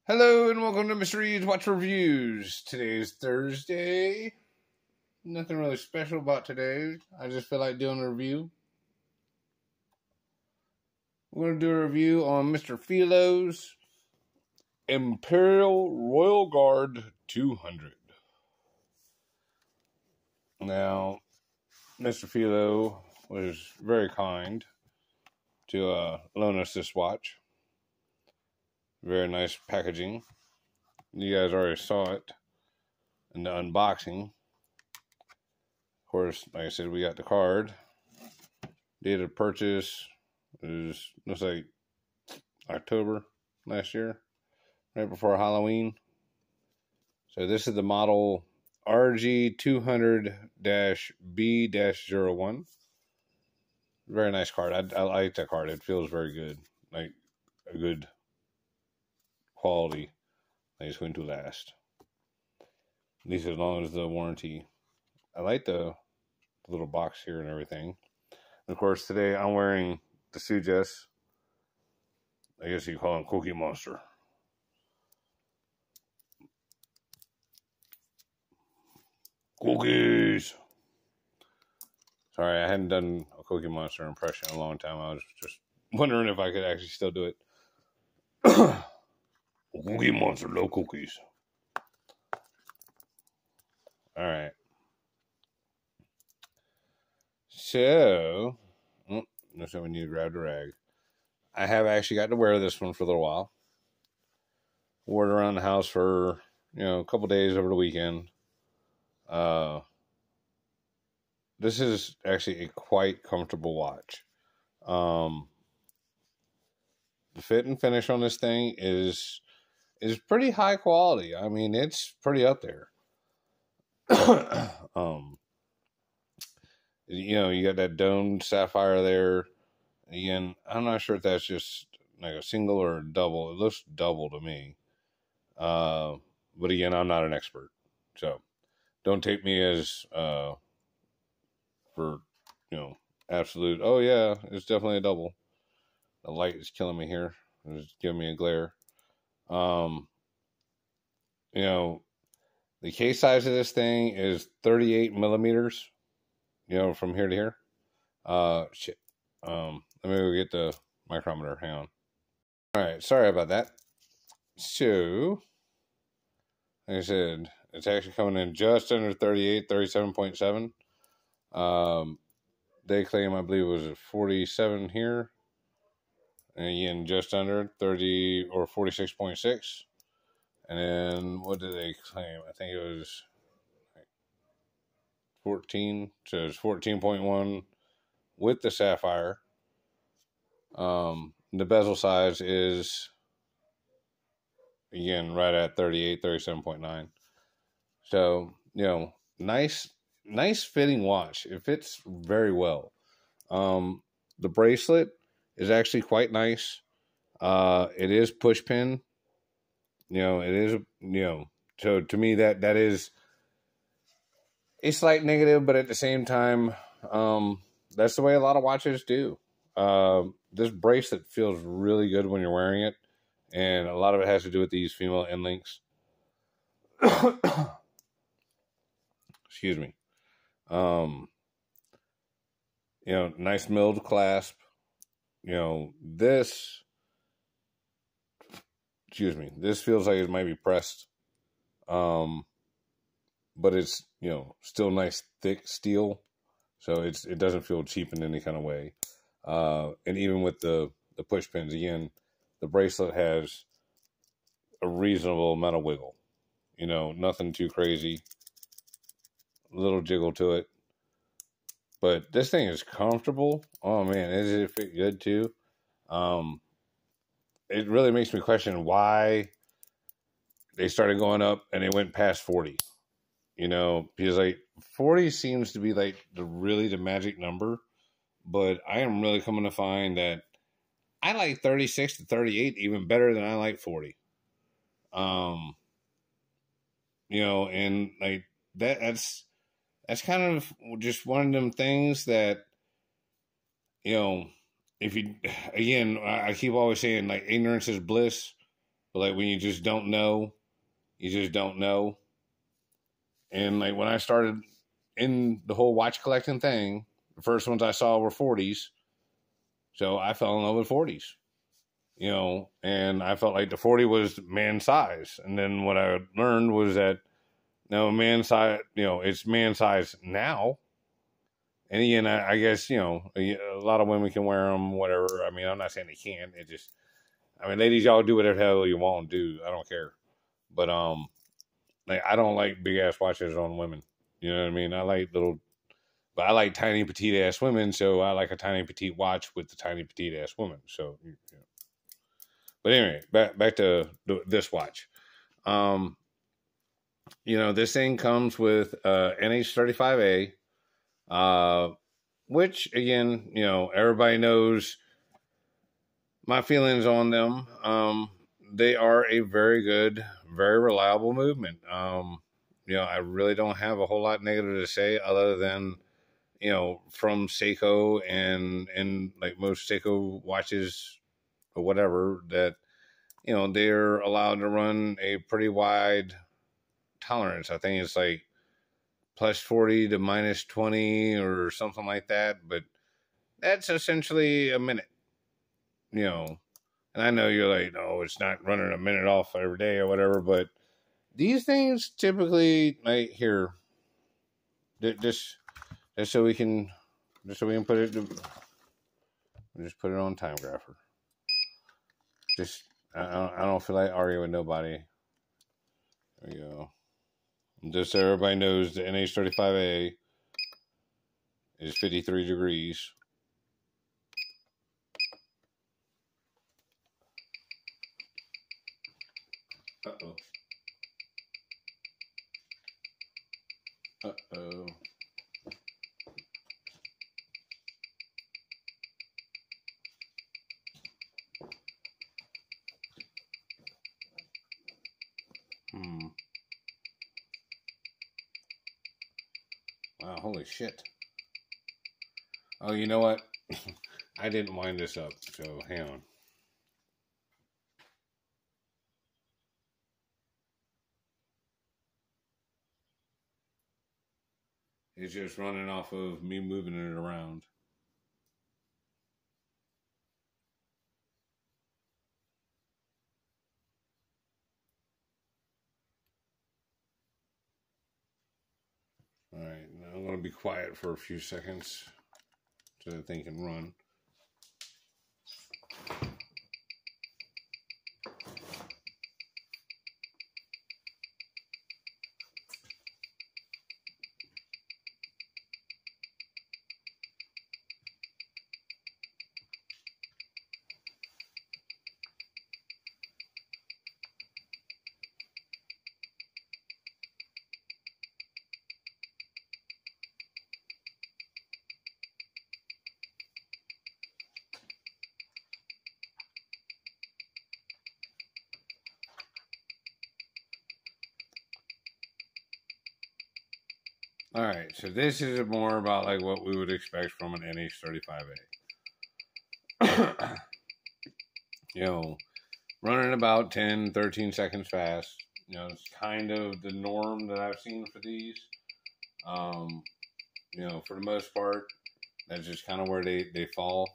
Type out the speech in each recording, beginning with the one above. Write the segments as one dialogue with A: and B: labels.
A: Hello and welcome to Mr. Reed's Watch Reviews. Today's Thursday. Nothing really special about today. I just feel like doing a review. We're going to do a review on Mr. Felo's Imperial Royal Guard 200. Now, Mr. Felo was very kind to loan us this watch. Very nice packaging. You guys already saw it in the unboxing. Of course, like I said, we got the card. Date of purchase is, looks like October last year, right before Halloween. So this is the model RG200-B-01. Very nice card. I like that card. It feels very good. Like a good quality that is going to last. At least as long as the warranty. I like the little box here and everything. And of course, today I'm wearing the Suggest. I guess you call him Cookie Monster. Cookies! Sorry, I hadn't done a Cookie Monster impression in a long time. I was just wondering if I could actually still do it. Cookie Monster, no cookies. Alright. So, that's when you grab the rag. I have actually got to wear this one for a little while. Wore it around the house for, a couple days over the weekend. This is actually a quite comfortable watch. The fit and finish on this thing is pretty high quality. I mean, it's pretty up there. You got that domed sapphire there. Again, I'm not sure if that's just like a single or a double. It looks double to me. But again, I'm not an expert. So don't take me as for absolute. Oh yeah, it's definitely a double. The light is killing me here. It's giving me a glare. The case size of this thing is 38 millimeters, from here to here. Shit. Let me go get the micrometer. Hang on. All right. Sorry about that. So, like I said, it's actually coming in just under 38, 37.7. They claim, I believe it was at 47 here. And again, just under 30 or 46.6. And then, what did they claim? I think it was 14. So it's 14.1 with the sapphire. The bezel size is, again, right at 38, 37.9. So, nice fitting watch. It fits very well. The bracelet is actually quite nice. It is push pin. It is, so to me that is a slight negative, but at the same time, that's the way a lot of watches do. This bracelet feels really good when you're wearing it, and a lot of it has to do with these female end links. Excuse me. Nice milled clasp. This feels like it might be pressed. But it's, still nice thick steel. So it doesn't feel cheap in any kind of way. And even with the push pins, again, the bracelet has a reasonable amount of wiggle. Nothing too crazy. A little jiggle to it. But this thing is comfortable. Oh man, does it fit good too? It really makes me question why they started going up and they went past 40. Because like 40 seems to be like the magic number. But I am really coming to find that I like 36 to 38 even better than I like 40. And like that's kind of just one of them things that, if you, again, I keep always saying like ignorance is bliss. But like when you just don't know, you just don't know. And like when I started in the whole watch collecting thing, the first ones I saw were 40s. So I fell in love with 40s, you know, and I felt like the 40 was man size. And then what I learned was that no, man size, you know, it's man size now. And again, I guess, you know, a lot of women can wear them, whatever. I mean, I'm not saying they can't. It just, I mean, ladies, y'all do whatever the hell you want to do. I don't care. But, like, I don't like big ass watches on women. You know what I mean? I like little, but I like tiny petite ass women. So I like a tiny petite watch with the tiny petite ass woman. So, you know. But anyway, back to this watch. Um, you know, this thing comes with NH35A, which again, you know, everybody knows my feelings on them. They are a very good, very reliable movement. You know, I really don't have a whole lot negative to say other than, you know, from Seiko and like most Seiko watches or whatever, that, you know, they're allowed to run a pretty wide tolerance. I think it's like plus 40 to minus 20 or something like that. But that's essentially a minute, you know. And I know you're like, no, it's not running a minute off every day or whatever. But these things typically, like here, just so we can, put it, just put it on time grapher. Just, I don't feel like arguing with nobody. There we go. Just so everybody knows, the NH35A is 53 degrees. Uh-oh. Uh-oh. Wow, holy shit. Oh, you know what? I didn't wind this up, so hang on. It's just running off of me moving it around. All right, now I'm going to be quiet for a few seconds so the thing can run. All right, so this is more about like what we would expect from an NH35A. You know, running about 10, 13 seconds fast. You know, it's kind of the norm that I've seen for these. You know, for the most part, that's just kind of where they fall.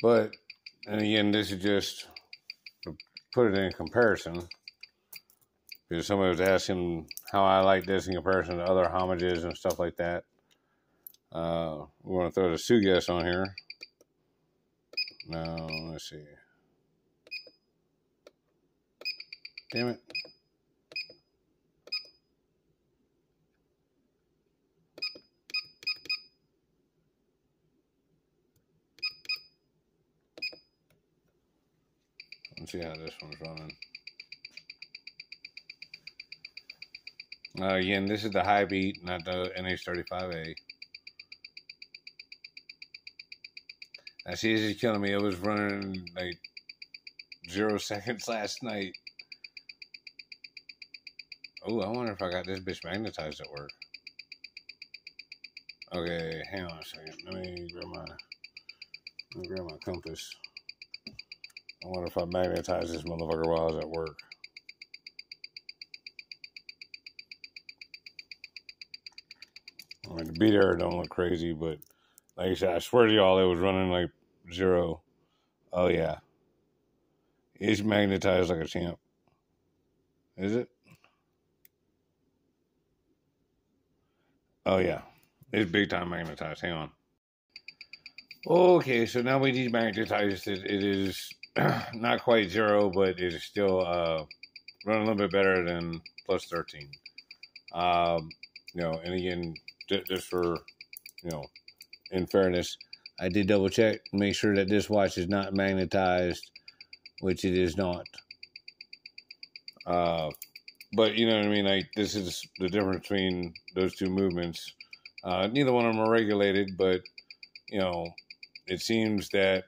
A: But, and again, this is just to put it in comparison. Because somebody was asking how I like this in comparison to other homages and stuff like that. We're going to throw the Sugas on here. Now, let's see. Damn it. Let's see how this one's running. Again, this is the high beat, not the NH35A. Now, see, this is killing me. It was running like 0 seconds last night. Oh, I wonder if I got this bitch magnetized at work. Okay, hang on a second. Let me grab my compass. I wonder if I magnetize this motherfucker while I was at work. I mean, the beat error don't look crazy, but like I said, I swear to y'all, it was running like 0. Oh, yeah. It's magnetized like a champ. Is it? Oh, yeah. It's big time magnetized. Hang on. Okay, so now we demagnetized it. It is not quite 0, but it is still running a little bit better than plus 13. And again, just for, in fairness, I did double check, make sure that this watch is not magnetized, which it is not. But you know what I mean? Like, this is the difference between those two movements. Neither one of them are regulated, but, it seems that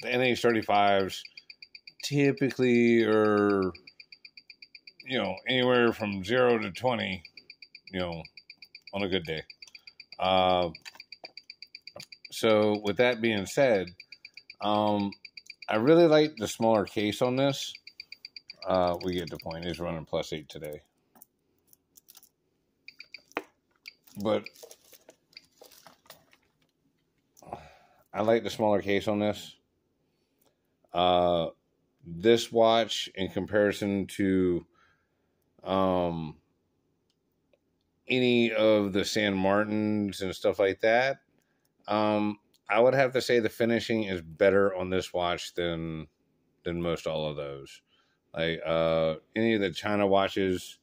A: the NH35s typically are, anywhere from 0 to 20, on a good day. So with that being said, I really like the smaller case on this. We get the point. It's running +8 today. But I like the smaller case on this. This watch, in comparison to any of the San Martins and stuff like that, I would have to say the finishing is better on this watch than most all of those. Like any of the China watches,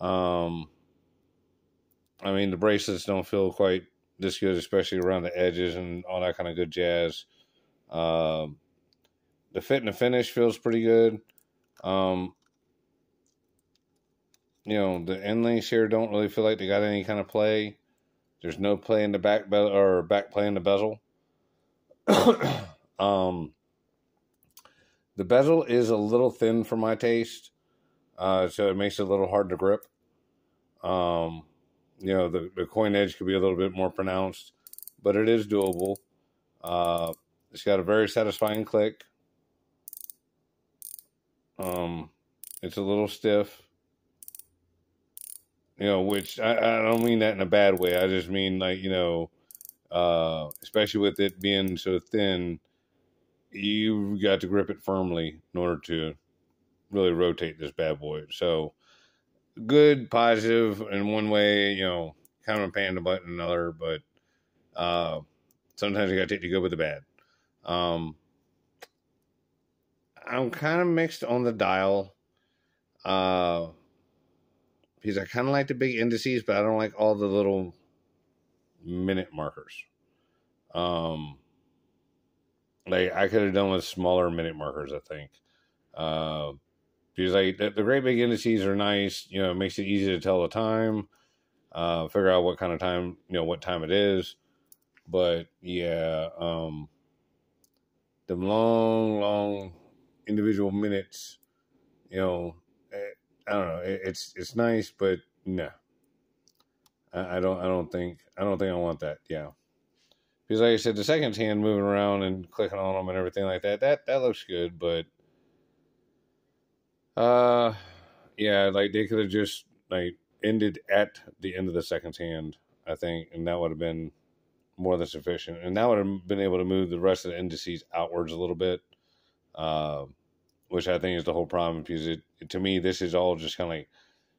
A: I mean, the bracelets don't feel quite this good, especially around the edges and all that kind of good jazz. The fit and the finish feels pretty good. The end links here don't really feel like they got any kind of play. There's no play in the back play in the bezel. The bezel is a little thin for my taste, so it makes it a little hard to grip. The coin edge could be a little bit more pronounced, but it is doable. It's got a very satisfying click. It's a little stiff, which I don't mean that in a bad way. I just mean like, especially with it being so thin, you've got to grip it firmly in order to really rotate this bad boy. So good, positive in one way, kind of a pain in the butt in another, but sometimes you got to take the good with the bad. I'm kind of mixed on the dial, because I kind of like the big indices, but I don't like all the little minute markers. Like I could have done with smaller minute markers, I think. Because like the great big indices are nice, it makes it easy to tell the time, figure out what kind of time, what time it is. But yeah, the long individual minutes, I don't know. It's nice, but no, I don't think I want that. Yeah, because like I said, the second hand moving around and clicking on them and everything like that looks good, but yeah, like they could have just like ended at the end of the second hand, I think, and that would have been more than sufficient, and that would have been able to move the rest of the indices outwards a little bit. Which I think is the whole problem, because to me, this is all just kind of like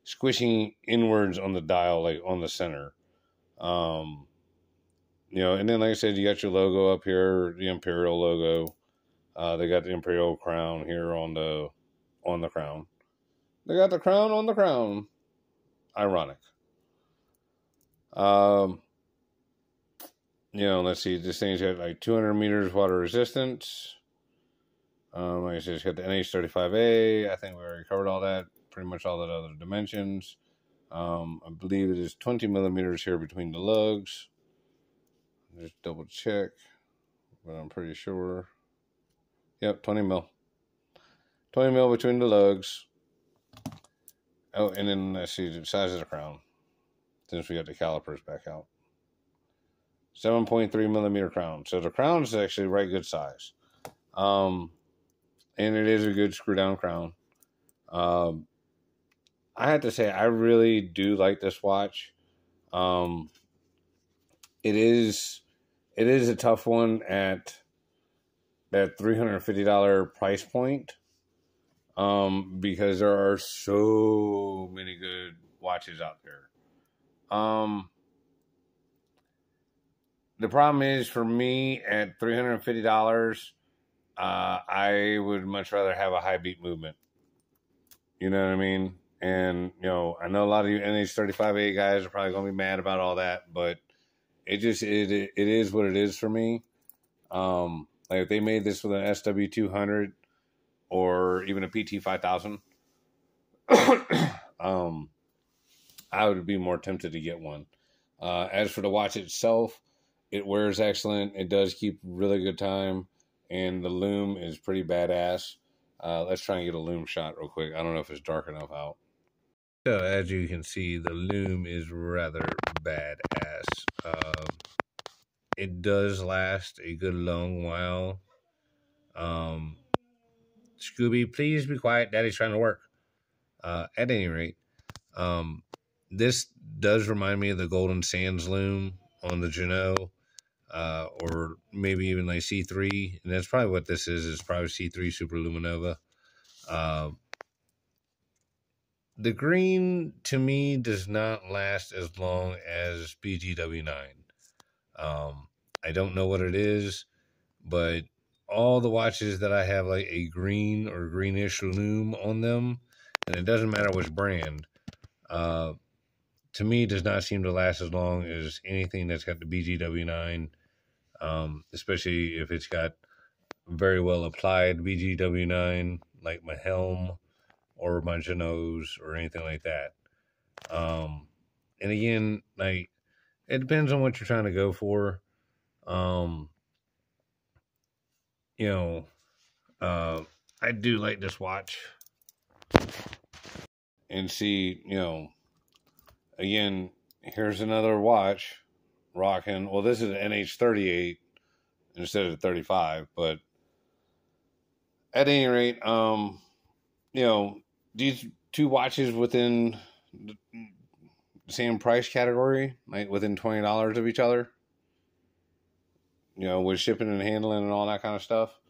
A: squishing inwards on the dial, like on the center. And then like I said, you got your logo up here, the Imperial logo. They got the Imperial crown here on the crown. They got the crown on the crown. Ironic. Let's see, this thing's got like 200 meters water resistance. Like I said, it's got the NH35A. I think we already covered all that, pretty much all the other dimensions. I believe it is 20 millimeters here between the lugs. Just double check, but I'm pretty sure. Yep, 20 mil. 20 mil between the lugs. Oh, and then let's see the size of the crown, since we got the calipers back out. 7.3 millimeter crown. So the crown is actually right good size. and it is a good screw down crown. Um, I have to say, I really do like this watch. Um, it is a tough one at that $350 price point. Because there are so many good watches out there. The problem is for me at $350, I would much rather have a high beat movement. You know what I mean? And I know a lot of you NH35A guys are probably gonna be mad about all that, but it is what it is for me. Like if they made this with an SW200 or even a PT5000, I would be more tempted to get one. As for the watch itself, it wears excellent. It does keep really good time, and the lume is pretty badass. Let's try and get a lume shot real quick. I don't know if it's dark enough out. So as you can see, the lume is rather badass. It does last a good long while. Scooby, please be quiet. Daddy's trying to work. At any rate, this does remind me of the Golden Sands loom on the Juno, or maybe even like C3, and that's probably what this is. It's probably C3 Super Luminova. The green to me does not last as long as BGW9. I don't know what it is, but all the watches that I have like a green or greenish lume on them, and it doesn't matter which brand, to me does not seem to last as long as anything that's got the BGW9, especially if it's got very well applied BGW9, like my helm or my Genos or anything like that. And again, like it depends on what you're trying to go for. Um, you know, I do like this watch. And see, again, here's another watch rocking. Well, this is an NH38 instead of 35, but at any rate, these two watches within the same price category, like within $20 of each other, with shipping and handling and all that kind of stuff.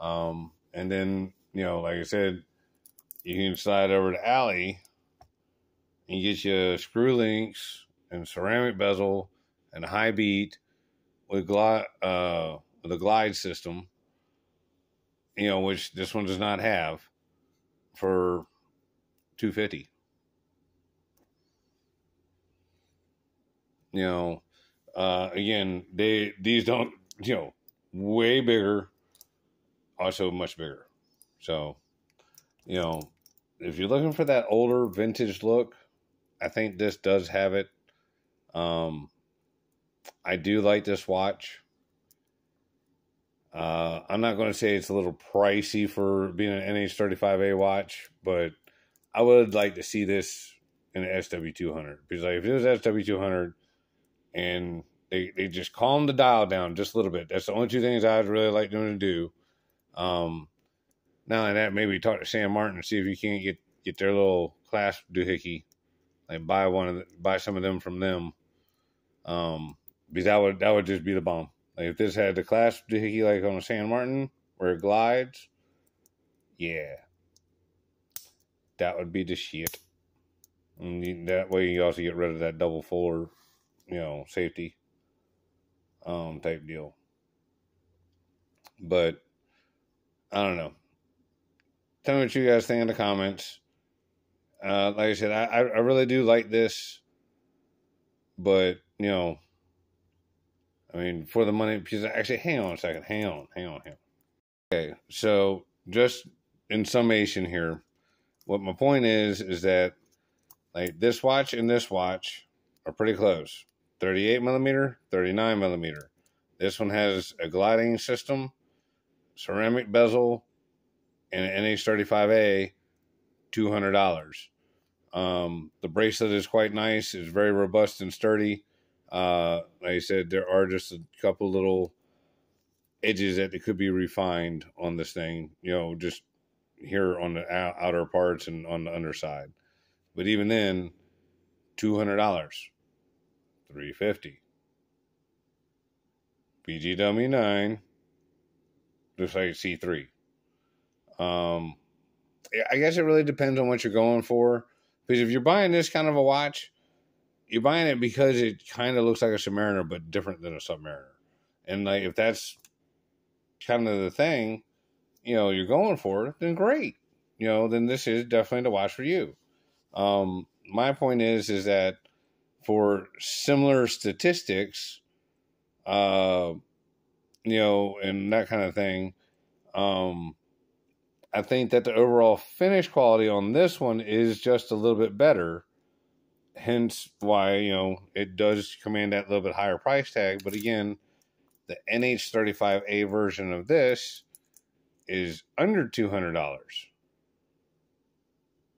A: And then, like I said, you can slide over to Alley and get you screw links and ceramic bezel and high beat with a glide system, which this one does not have, for $250. Again, these don't, way bigger, also much bigger. So, if you're looking for that older vintage look, I think this does have it. I do like this watch. I'm not going to say it's a little pricey for being an NH35A watch, but I would like to see this in an SW200. Because like, if it was SW200 and they just calm the dial down just a little bit, that's the only two things I'd really like them to do. Not only that, maybe talk to Sam Martin and see if you can't get their little Clasp doohickey, like buy some of them from them. Because that would just be the bomb. Like if this had the Clasp doohickey like on a San Martin where it glides, yeah, that would be the shit. And that way you also get rid of that double fuller, safety, type deal. But I don't know. Tell me what you guys think in the comments. Like I said, I really do like this, but I mean, for the money, because actually, hang on a second. Hang on. Okay, so just in summation here, what my point is that like this watch and this watch are pretty close. 38 millimeter, 39 millimeter. This one has a gliding system, ceramic bezel, and an NH35A, $200. The bracelet is quite nice. It's very robust and sturdy. Like I said, there are just a couple little edges that it could be refined on this thing, you know, just here on the outer parts and on the underside. But even then, $200, $350. BGW9, looks like C3. I guess it really depends on what you're going for. Because if you're buying this kind of a watch, you're buying it because it kind of looks like a Submariner, but different than a Submariner. And like, if that's kind of the thing, you know, you're going for, then great. You know, then this is definitely the watch for you. My point is that for similar statistics, you know, and that kind of thing, I think that the overall finish quality on this one is just a little bit better. Hence why, you know, it does command that little bit higher price tag. But again, the NH35A version of this is under $200.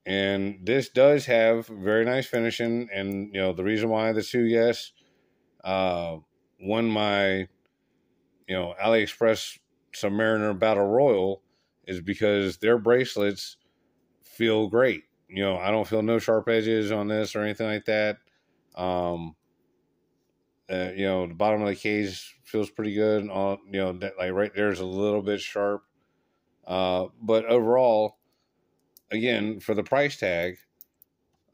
A: And this does have very nice finishing. And, you know, the reason why the Suyes won my, you know, AliExpress Submariner Battle Royal is because their bracelets feel great. You know, I don't feel no sharp edges on this or anything like that. You know, the bottom of the case feels pretty good. On, you know, that, like right there's a little bit sharp. But overall, again, for the price tag,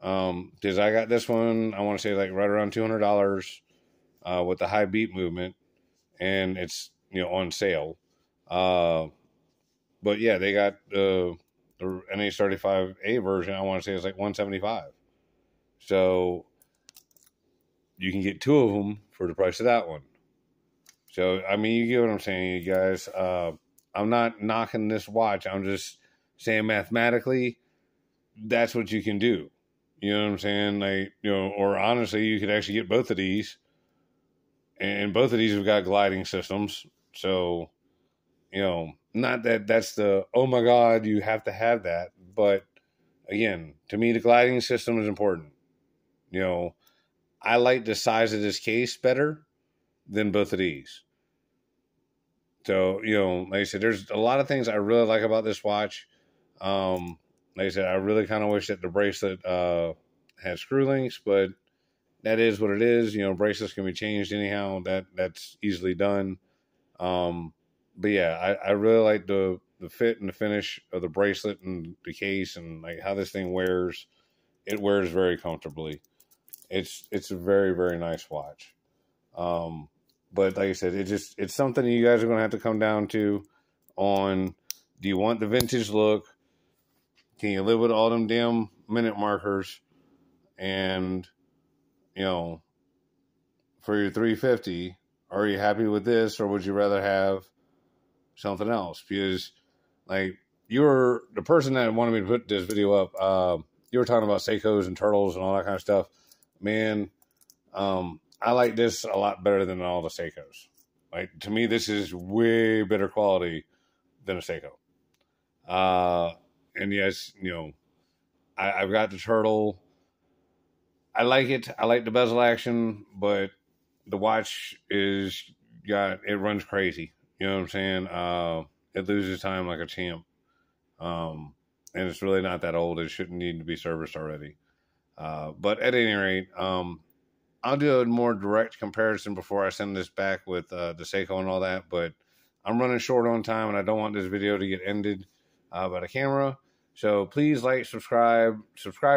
A: because I got this one, I want to say like right around $200 with the high beat movement, and it's, you know, on sale. But yeah, they got the NH35A version. I want to say it's like $175. So you can get two of them for the price of that one. So I mean, you get what I'm saying, you guys. I'm not knocking this watch. I'm just saying mathematically, that's what you can do. You know what I'm saying? Like, you know, or honestly, you could actually get both of these, and both of these have got gliding systems. So, you know, not that that's the, oh my God, you have to have that. But again, to me, the gliding system is important. You know, I like the size of this case better than both of these. So, you know, like I said, there's a lot of things I really like about this watch. Like I said, I really kind of wish that the bracelet had screw links, but that is what it is. You know, bracelets can be changed anyhow. That's easily done. But yeah, I really like the fit and the finish of the bracelet and the case, and like how this thing wears. It wears very comfortably. It's a very, very nice watch. But like I said, it's something you guys are going to have to come down to on, do you want the vintage look? Can you live with all them damn minute markers? And, you know, for your 350, are you happy with this, or would you rather have something else? Because, like, you were the person that wanted me to put this video up. You were talking about Seikos and turtles and all that kind of stuff. Man, I like this a lot better than all the Seikos. Like, to me, this is way better quality than a Seiko. And yes, you know, I've got the turtle. I like it. I like the bezel action, but the watch it runs crazy. You know what I'm saying? It loses time like a champ. And it's really not that old. It shouldn't need to be serviced already. But at any rate, I'll do a more direct comparison before I send this back with the Seiko and all that. But I'm running short on time, and I don't want this video to get ended by the camera. So please like, subscribe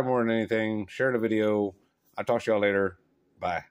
A: more than anything. Share the video. I'll talk to y'all later. Bye.